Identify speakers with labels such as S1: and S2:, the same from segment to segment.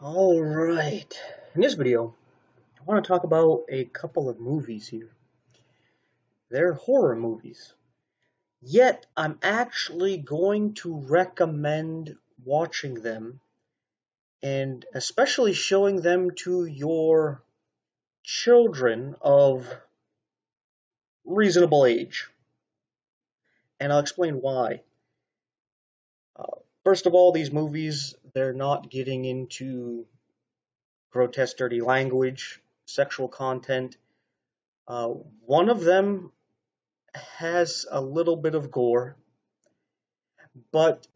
S1: Alright, in this video, I want to talk about a couple of movies here. They're horror movies. Yet, I'm actually going to recommend watching them and especially showing them to your children of reasonable age. And I'll explain why. First of all, these movies, they're not getting into grotesque, dirty language, sexual content. One of them has a little bit of gore, but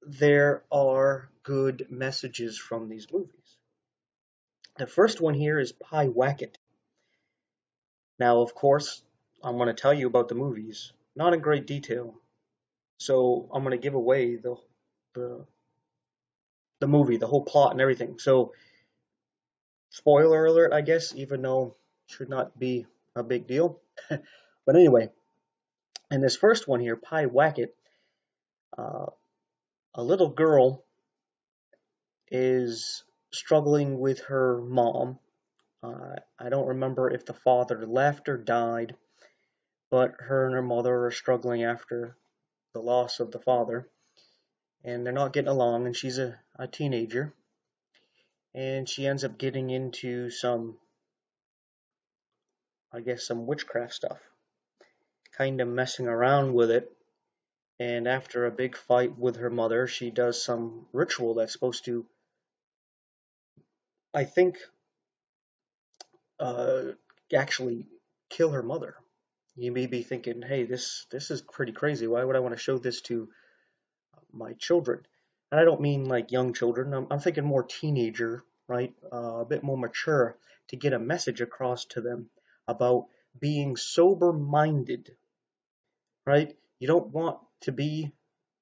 S1: there are good messages from these movies. The first one here is Pie Wacket. Now, of course, I'm going to tell you about the movies, not in great detail. So I'm going to give away the movie, the whole plot and everything. So, spoiler alert, I guess, even though it should not be a big deal. But anyway, in this first one here, Pie Wacket, a little girl is struggling with her mom. I don't remember if the father left or died, but her and her mother are struggling after the loss of the father, and they're not getting along, and she's a teenager, and she ends up getting into some witchcraft stuff, kind of messing around with it, and after a big fight with her mother, she does some ritual that's supposed to, I think, actually kill her mother. You may be thinking, hey, this is pretty crazy. Why would I want to show this to my children? And I don't mean like young children. I'm thinking more teenager, right? A bit more mature, to get a message across to them about being sober-minded, right? You don't want to be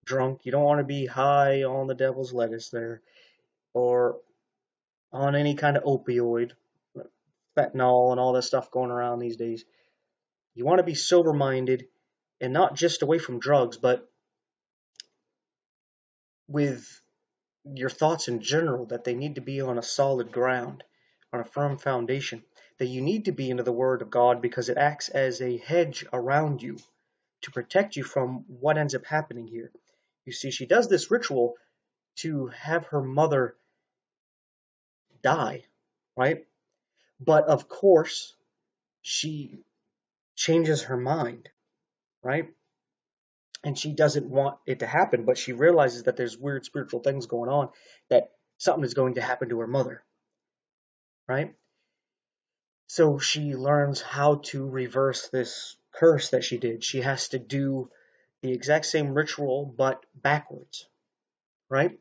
S1: drunk. You don't want to be high on the devil's lettuce there, or on any kind of opioid, fentanyl and all this stuff going around these days. You want to be sober-minded, and not just away from drugs, but with your thoughts in general, that they need to be on a solid ground, on a firm foundation, that you need to be into the Word of God because it acts as a hedge around you to protect you from what ends up happening here. You see, she does this ritual to have her mother die, right? But of course, she changes her mind, right? And she doesn't want it to happen, but she realizes that there's weird spiritual things going on, that something is going to happen to her mother, right? So she learns how to reverse this curse that she did. She has to do the exact same ritual, but backwards, right?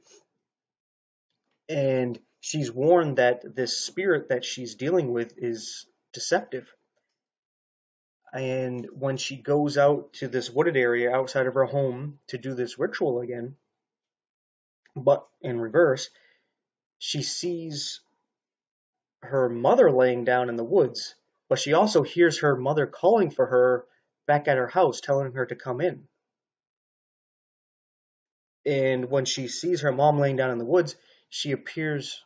S1: And she's warned that this spirit that she's dealing with is deceptive. And when she goes out to this wooded area outside of her home to do this ritual again, but in reverse, she sees her mother laying down in the woods, but she also hears her mother calling for her back at her house, telling her to come in. And when she sees her mom laying down in the woods, she appears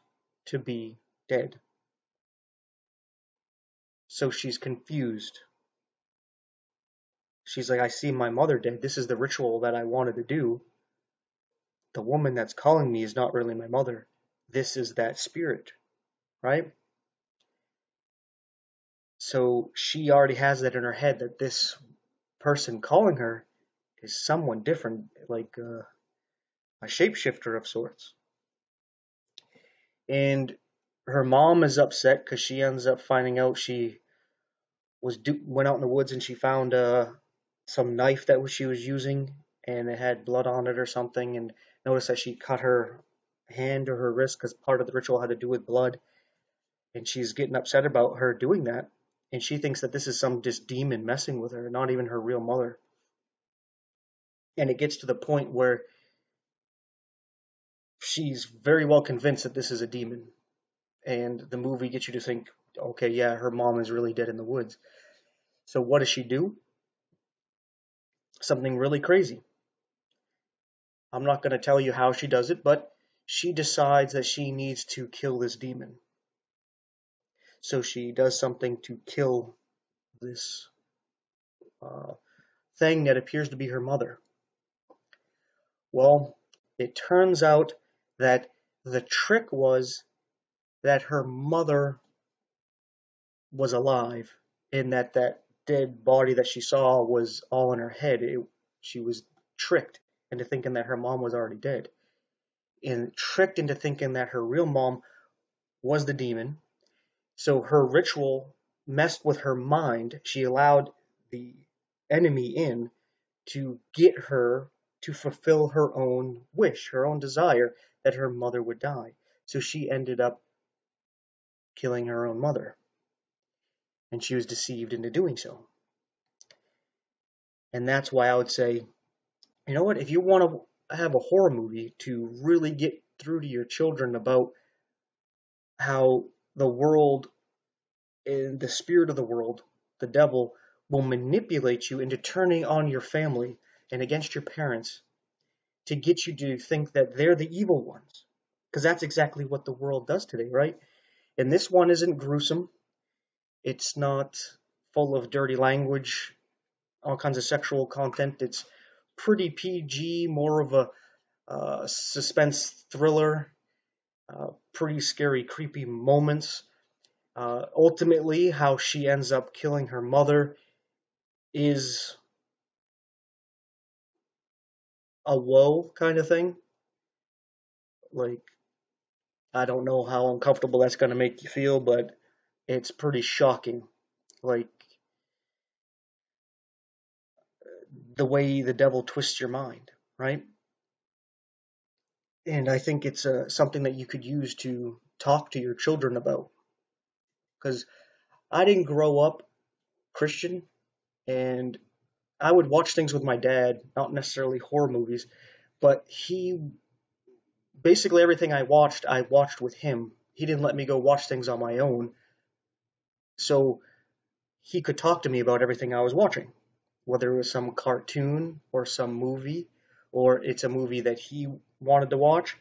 S1: to be dead. So she's confused. She's like, I see my mother dead. This is the ritual that I wanted to do. The woman that's calling me is not really my mother. This is that spirit, right? So she already has that in her head, that this person calling her is someone different, like a shapeshifter of sorts. And her mom is upset because she ends up finding out she went out in the woods and she found some knife that she was using, and it had blood on it or something, and noticed that she cut her hand or her wrist because part of the ritual had to do with blood, and she's getting upset about her doing that, and she thinks that this is some just demon messing with her, not even her real mother. And it gets to the point where she's very well convinced that this is a demon, and the movie gets you to think, okay, yeah, her mom is really dead in the woods. So what does she do? Something really crazy. I'm not going to tell you how she does it, but she decides that she needs to kill this demon. So she does something to kill this uh, thing that appears to be her mother. Well, it turns out that the trick was that her mother was alive, and that dead body that she saw was all in her head. She was tricked into thinking that her mom was already dead, and tricked into thinking that her real mom was the demon. So her ritual messed with her mind. She allowed the enemy in to get her to fulfill her own wish, her own desire that her mother would die. So she ended up killing her own mother, and she was deceived into doing so. And that's why I would say, you know what, if you want to have a horror movie to really get through to your children about how the world and the spirit of the world, the devil, will manipulate you into turning on your family and against your parents to get you to think that they're the evil ones. Because that's exactly what the world does today, right? And this one isn't gruesome. It's not full of dirty language, all kinds of sexual content. It's pretty PG, more of a suspense thriller, pretty scary, creepy moments. Ultimately, how she ends up killing her mother is a whoa kind of thing. Like, I don't know how uncomfortable that's going to make you feel, but it's pretty shocking. Like, the way the devil twists your mind, right? And I think it's something that you could use to talk to your children about. Because I didn't grow up Christian, and I would watch things with my dad, not necessarily horror movies, but he basically everything I watched with him. He didn't let me go watch things on my own, so he could talk to me about everything I was watching, whether it was some cartoon or some movie, or it's a movie that he wanted to watch.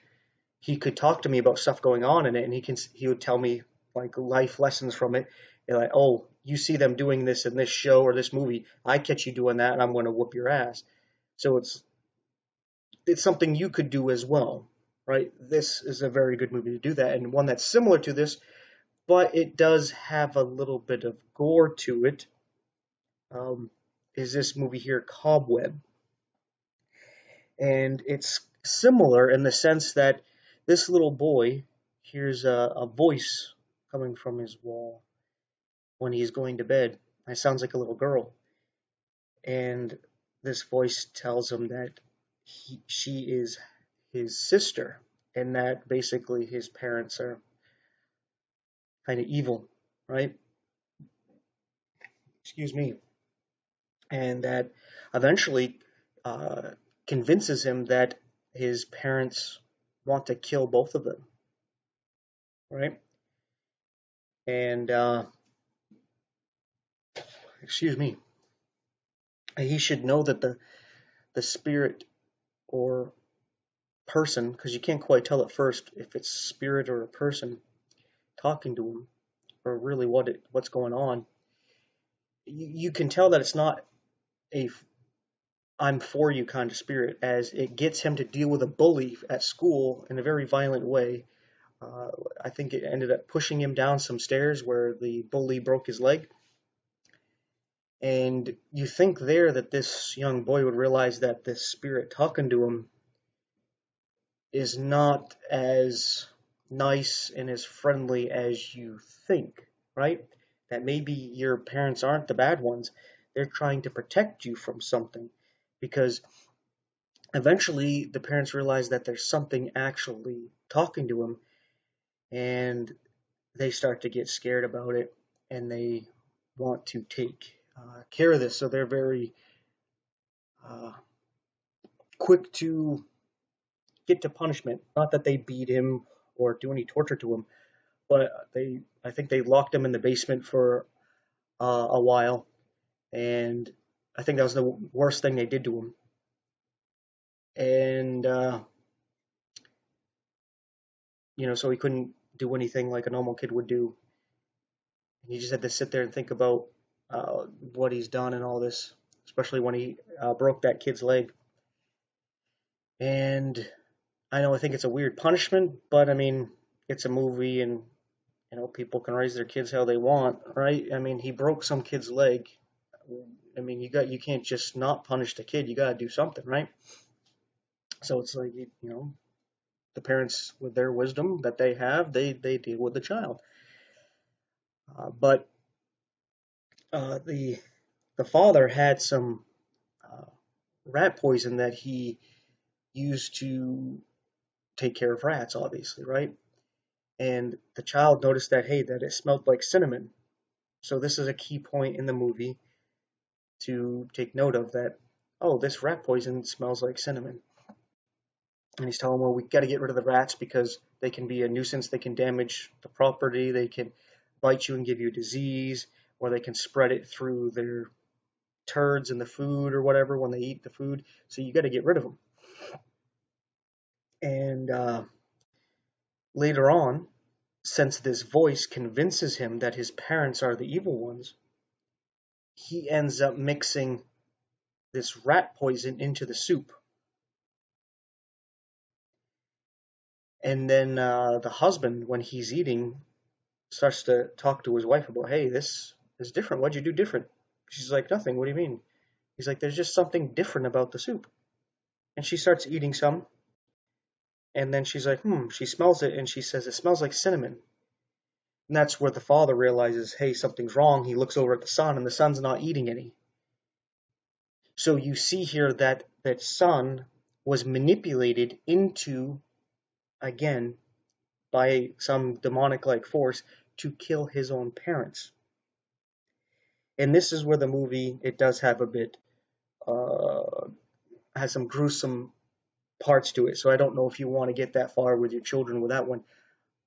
S1: He could talk to me about stuff going on in it, and he would tell me like life lessons from it. And like, oh, you see them doing this in this show or this movie, I catch you doing that, and I'm going to whoop your ass. So it's something you could do as well, right? This is a very good movie to do that, and one that's similar to this, but it does have a little bit of gore to it. Um, is this movie here, Cobweb? And it's similar in the sense that this little boy hears a voice coming from his wall when he's going to bed. It sounds like a little girl. And this voice tells him that she is his sister, and that basically his parents are kind of evil, right? Excuse me. And that eventually uh, convinces him that his parents want to kill both of them, right? And excuse me, he should know that the spirit or person, because you can't quite tell at first if it's spirit or a person talking to him, or really what's going on. You can tell that it's not a I'm for you kind of spirit, as it gets him to deal with a bully at school in a very violent way. I think it ended up pushing him down some stairs where the bully broke his leg. And you think there that this young boy would realize that this spirit talking to him is not as nice and as friendly as you think, right? That maybe your parents aren't the bad ones. They're trying to protect you from something, because eventually the parents realize that there's something actually talking to him, and they start to get scared about it, and they want to take care of this. So they're very uh, quick to get to punishment. Not that they beat him or do any torture to him, but I think they locked him in the basement for a while, and I think that was the worst thing they did to him. And so he couldn't do anything like a normal kid would do. He just had to sit there and think about what he's done and all this, especially when he broke that kid's leg. And I think it's a weird punishment, but I mean, it's a movie, and people can raise their kids how they want, right? I mean, he broke some kid's leg. I mean, you can't just not punish the kid. You got to do something, right? So it's like, the parents, with their wisdom that they have, they deal with the child. But the father had some uh, rat poison that he used to take care of rats, obviously, right? And the child noticed that, hey, that it smelled like cinnamon. So this is a key point in the movie to take note of, that, oh, this rat poison smells like cinnamon. And he's telling him, well, we got to get rid of the rats because they can be a nuisance. They can damage the property. They can bite you and give you a disease, or they can spread it through their turds in the food or whatever when they eat the food. So you got to get rid of them. And later on, since this voice convinces him that his parents are the evil ones, he ends up mixing this rat poison into the soup. And then the husband, when he's eating, starts to talk to his wife about, hey, this is different. What'd you do different? She's like, nothing. What do you mean? He's like, there's just something different about the soup. And she starts eating some. And then she's like, she smells it. And she says, it smells like cinnamon. And that's where the father realizes, hey, something's wrong. He looks over at the son, and the son's not eating any. So you see here that that son was manipulated into, again, by some demonic-like force to kill his own parents. And this is where the movie, it does have a bit, has some gruesome parts to it. So I don't know if you want to get that far with your children with that one.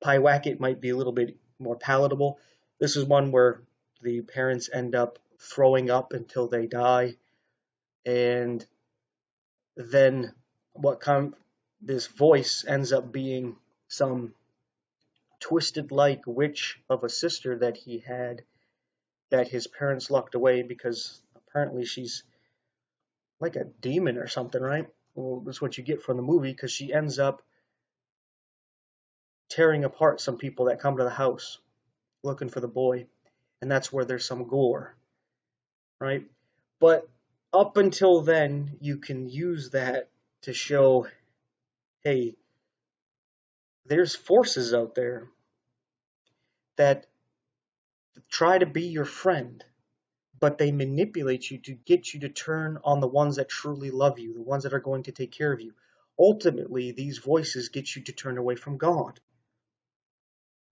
S1: Pyewacket might be a little bit more palatable. This is one where the parents end up throwing up until they die. And then this voice ends up being some twisted like witch of a sister that he had, that his parents locked away because apparently she's like a demon or something, right? Well, that's what you get from the movie, because she ends up tearing apart some people that come to the house looking for the boy, and that's where there's some gore, right? But up until then, you can use that to show, hey, there's forces out there that try to be your friend, but they manipulate you to get you to turn on the ones that truly love you, the ones that are going to take care of you. Ultimately, these voices get you to turn away from God,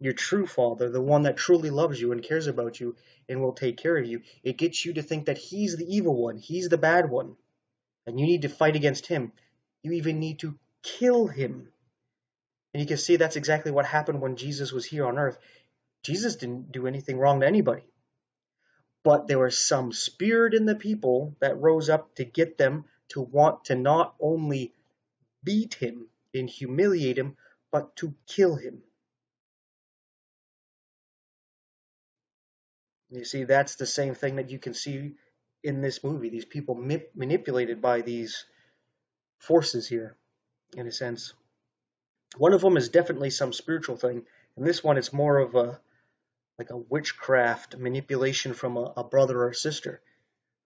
S1: your true Father, the one that truly loves you and cares about you and will take care of you. It gets you to think that He's the evil one, He's the bad one, and you need to fight against Him. You even need to kill Him. And you can see that's exactly what happened when Jesus was here on earth. Jesus didn't do anything wrong to anybody. But there was some spirit in the people that rose up to get them to want to not only beat Him and humiliate Him, but to kill Him. You see, that's the same thing that you can see in this movie. These people manipulated by these forces here, in a sense. One of them is definitely some spiritual thing, and this one is more of a witchcraft manipulation from a brother or a sister,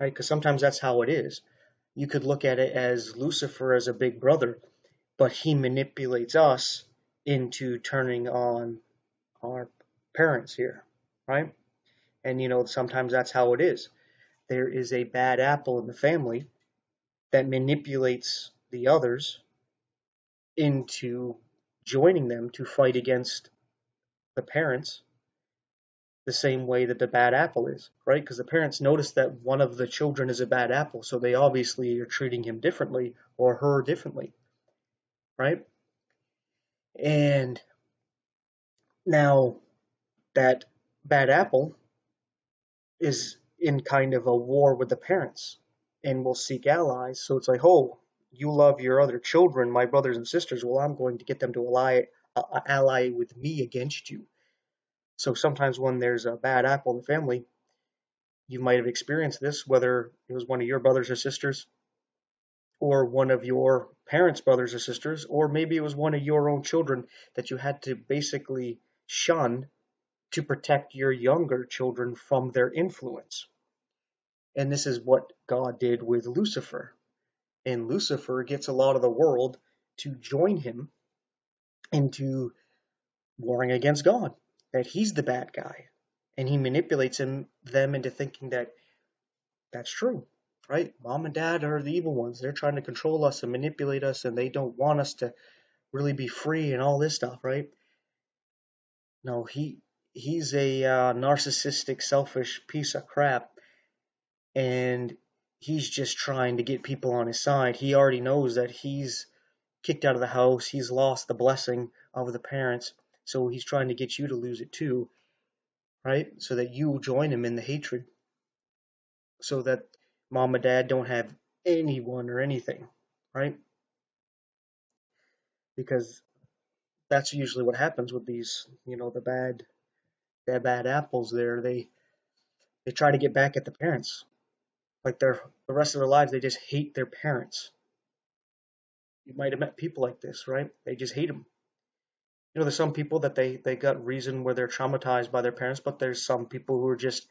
S1: right? Because sometimes that's how it is. You could look at it as Lucifer as a big brother, but he manipulates us into turning on our parents here, right? And sometimes that's how it is. There is a bad apple in the family that manipulates the others into joining them to fight against the parents, the same way that the bad apple is, right? Because the parents notice that one of the children is a bad apple, so they obviously are treating him differently or her differently, right? And now that bad apple is in kind of a war with the parents and will seek allies. So it's like, oh, you love your other children, my brothers and sisters. Well, I'm going to get them to ally with me against you. So sometimes when there's a bad apple in the family, you might have experienced this, whether it was one of your brothers or sisters, or one of your parents' brothers or sisters, or maybe it was one of your own children that you had to basically shun to protect your younger children from their influence. And this is what God did with Lucifer. And Lucifer gets a lot of the world to join him into warring against God, that he's the bad guy. And he manipulates them into thinking that that's true, right? Mom and dad are the evil ones. They're trying to control us and manipulate us, and they don't want us to really be free and all this stuff, right? No, he's a narcissistic, selfish piece of crap, and he's just trying to get people on his side. He already knows that he's kicked out of the house, he's lost the blessing of the parents, so he's trying to get you to lose it too, right? So that you join him in the hatred, so that mom and dad don't have anyone or anything, right? Because that's usually what happens with these, the bad apples there. They try to get back at the parents. Like the rest of their lives, they just hate their parents. You might have met people like this, right? They just hate them. There's some people that they got reason where they're traumatized by their parents, but there's some people who are just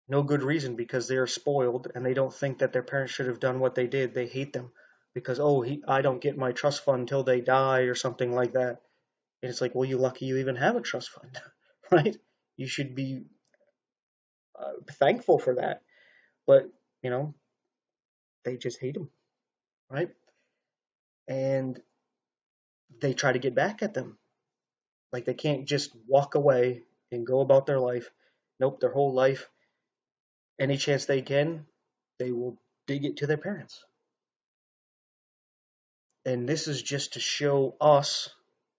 S1: no good reason because they're spoiled and they don't think that their parents should have done what they did. They hate them because, I don't get my trust fund until they die or something like that. And it's like, well, you're lucky you even have a trust fund, right? You should be thankful for that. But, they just hate them, right? And they try to get back at them. Like they can't just walk away and go about their life. Nope, their whole life, any chance they can, they will dig it to their parents. And this is just to show us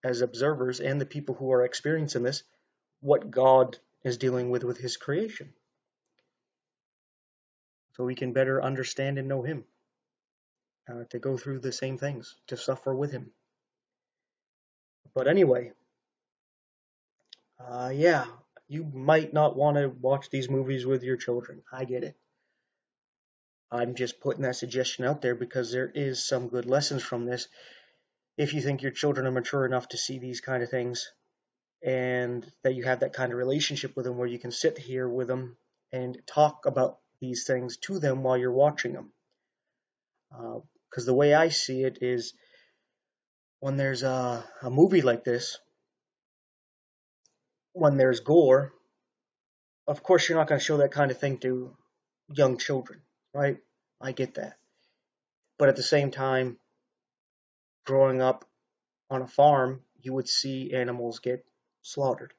S1: as observers and the people who are experiencing this what God is dealing with his creation. So we can better understand and know him, to go through the same things, to suffer with him. But anyway, yeah, you might not want to watch these movies with your children. I get it. I'm just putting that suggestion out there because there is some good lessons from this. If you think your children are mature enough to see these kind of things, and that you have that kind of relationship with them where you can sit here with them and talk about these things to them while you're watching them. Because the way I see it is, when there's a movie like this, when there's gore, of course you're not going to show that kind of thing to young children, right? I get that. But at the same time, growing up on a farm, you would see animals get slaughtered.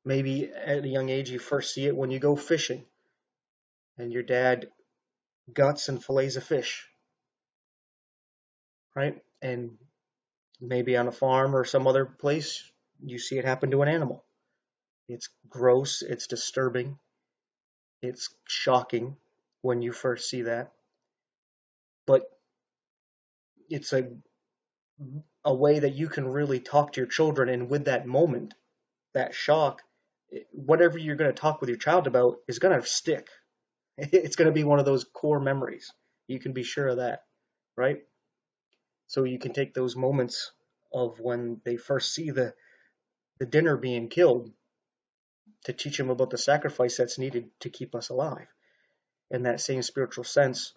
S1: Maybe at a young age you first see it when you go fishing and your dad guts and fillets a fish, right? And maybe on a farm or some other place you see it happen to an animal. It's gross, it's disturbing, it's shocking when you first see that. But it's a way that you can really talk to your children, and with that moment, that shock, whatever you're going to talk with your child about is going to stick. It's going to be one of those core memories. You can be sure of that, right? So you can take those moments of when they first see the dinner being killed to teach them about the sacrifice that's needed to keep us alive. In that same spiritual sense,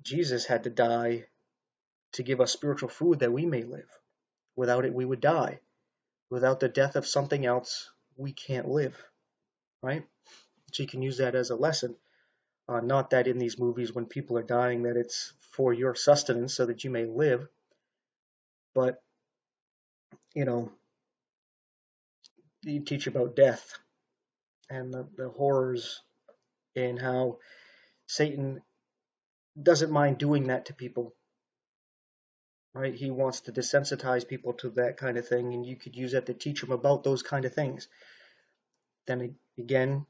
S1: Jesus had to die to give us spiritual food that we may live. Without it, we would die. Without the death of something else, we can't live, right? So you can use that as a lesson. Not that in these movies when people are dying that it's for your sustenance so that you may live, but, you teach about death and the horrors and how Satan doesn't mind doing that to people, right? He wants to desensitize people to that kind of thing, and you could use that to teach them about those kind of things. Then again,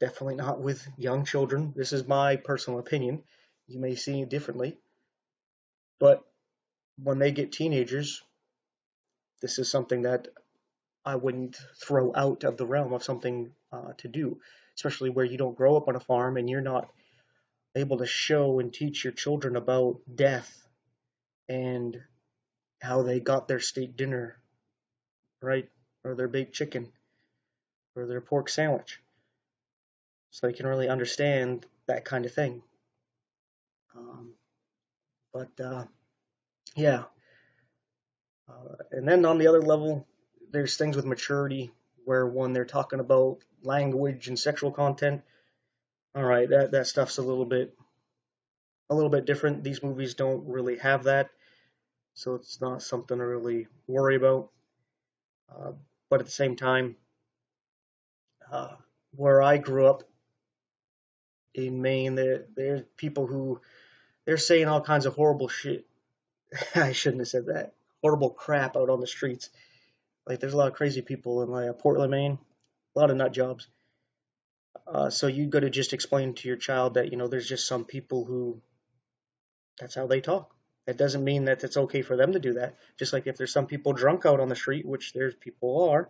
S1: definitely not with young children. This is my personal opinion. You may see it differently, but when they get teenagers, This is something that I wouldn't throw out of the realm of something to do, especially where you don't grow up on a farm and you're not able to show and teach your children about death and how they got their steak dinner, right? Or their baked chicken or their pork sandwich. So they can really understand that kind of thing. Um, but yeah. And then on the other level, there's things with maturity where when they're talking about language and sexual content, all right, that stuff's a little bit different. These movies don't really have that, so it's not something to really worry about. Uh, but at the same time, uh, where I grew up in Maine, there's people who they're saying all kinds of horrible shit. I shouldn't have said that. Horrible crap out on the streets. Like there's a lot of crazy people in like Portland, Maine. A lot of nut jobs. So you got to just explain to your child that there's just some people who that's how they talk. That doesn't mean that it's okay for them to do that. Just like if there's some people drunk out on the street, which there's people are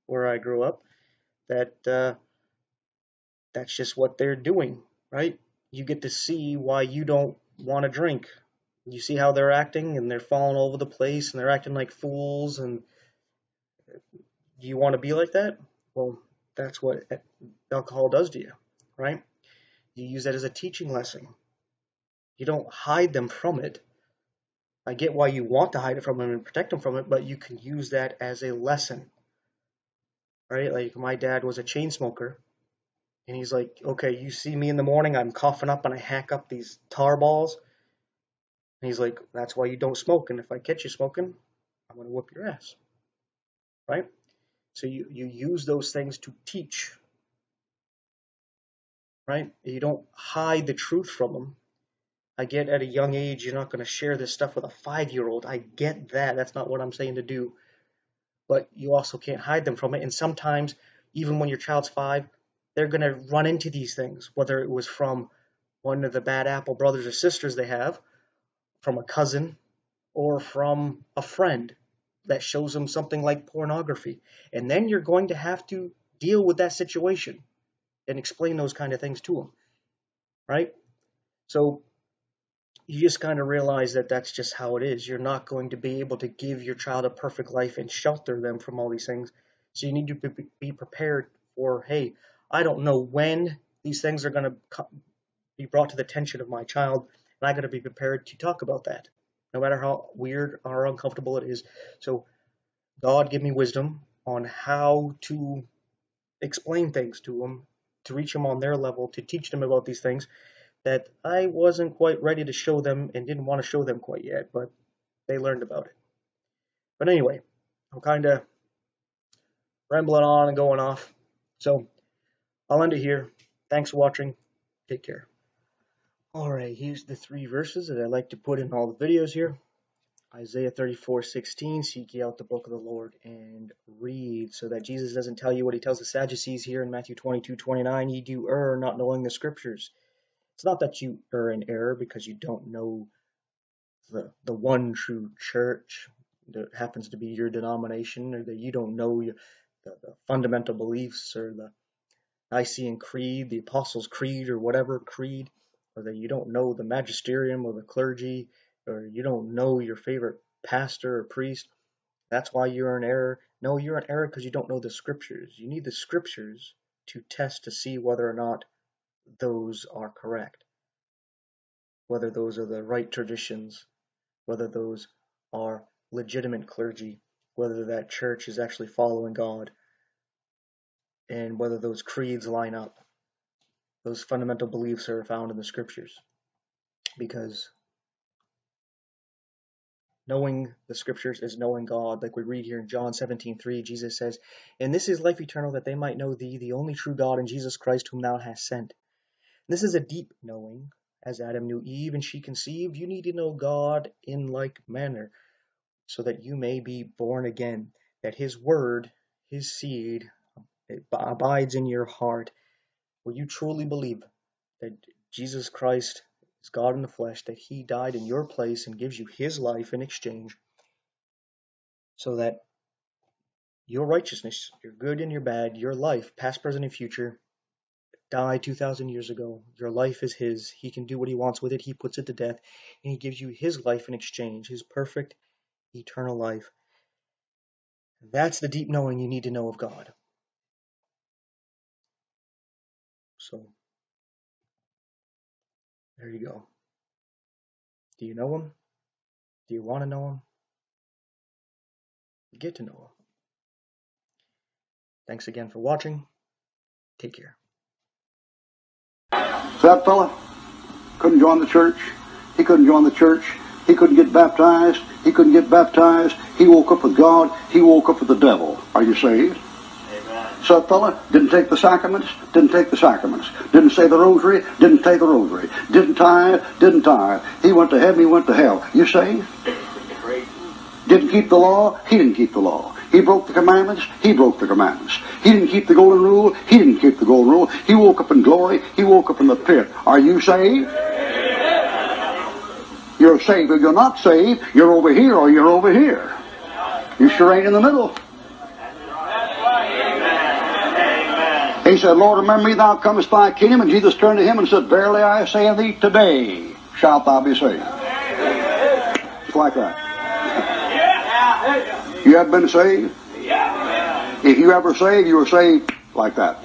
S1: where I grew up, that that's just what they're doing, right? You get to see why you don't want to drink. You see how they're acting, and they're falling all over the place, and they're acting like fools. And do you want to be like that? Well, that's what alcohol does to you, right? You use that as a teaching lesson. You don't hide them from it. I get why you want to hide it from them and protect them from it, but you can use that as a lesson, right? Like my dad was a chain smoker, and he's like, okay, you see me in the morning, I'm coughing up and I hack up these tar balls. And he's like, that's why you don't smoke. And if I catch you smoking, I'm going to whoop your ass, right? So you use those things to teach, right? You don't hide the truth from them. I get at a young age, you're not going to share this stuff with a 5-year-old. I get that. That's not what I'm saying to do. But you also can't hide them from it. And sometimes, even when your child's 5, they're going to run into these things, whether it was from one of the bad apple brothers or sisters they have, from a cousin, or from a friend that shows them something like pornography. And then you're going to have to deal with that situation and explain those kind of things to them, right? So you just kind of realize that that's just how it is. You're not going to be able to give your child a perfect life and shelter them from all these things. So you need to be prepared for, hey, I don't know when these things are going to be brought to the attention of my child, and I got to be prepared to talk about that, no matter how weird or uncomfortable it is. So God give me wisdom on how to explain things to them, to reach them on their level, to teach them about these things that I wasn't quite ready to show them and didn't want to show them quite yet, but they learned about it. But anyway, I'm kind of rambling on and going off. So I'll end it here. Thanks for watching. Take care. Alright, here's the 3 verses that I like to put in all the videos here. Isaiah 34:16, seek ye out the book of the Lord and read, so that Jesus doesn't tell you what he tells the Sadducees here in Matthew 22:29, ye do err, not knowing the scriptures. It's not that you are in error because you don't know the one true church that happens to be your denomination, or that you don't know the fundamental beliefs, or the Nicene Creed, the Apostles' Creed, or whatever creed, or that you don't know the magisterium or the clergy, or you don't know your favorite pastor or priest. That's why you're in error. No, you're in error because you don't know the scriptures. You need the scriptures to test to see whether or not those are correct, whether those are the right traditions, whether those are legitimate clergy, whether that church is actually following God, and whether those creeds line up. Those fundamental beliefs are found in the scriptures. Because knowing the scriptures is knowing God. Like we read here in John 17:3, Jesus says, and this is life eternal, that they might know thee, the only true God, and Jesus Christ, whom thou hast sent. This is a deep knowing. As Adam knew Eve and she conceived, you need to know God in like manner, so that you may be born again, that his word, his seed, it abides in your heart, where you truly believe that Jesus Christ is God in the flesh, that he died in your place and gives you his life in exchange, so that your righteousness, your good and your bad, your life, past, present, and future, died 2,000 years ago. Your life is his. He can do what he wants with it. He puts it to death, and he gives you his life in exchange, his perfect, eternal life. That's the deep knowing you need to know of God. So, there you go. Do you know him? Do you want to know him? Get to know him. Thanks again for watching. Take care.
S2: So that fella couldn't join the church. He couldn't join the church. He couldn't get baptized. He couldn't get baptized. He woke up with God. He woke up with the devil. Are you saved? Amen. So that fella didn't take the sacraments. Didn't take the sacraments. Didn't say the rosary. Didn't say the rosary. Didn't tithe. Didn't tithe. He went to heaven. He went to hell. You saved? Didn't keep the law. He didn't keep the law. He broke the commandments. He broke the commandments. He didn't keep the golden rule. He didn't keep the golden rule. He woke up in glory. He woke up in the pit. Are you saved? You're saved. If you're not saved, you're over here or you're over here. You sure ain't in the middle. He said, Lord, remember me, thou comest thy kingdom. And Jesus turned to him and said, Verily I say unto thee, today shalt thou be saved. It's like that. You have been saved? If you ever saved, you were saved like that.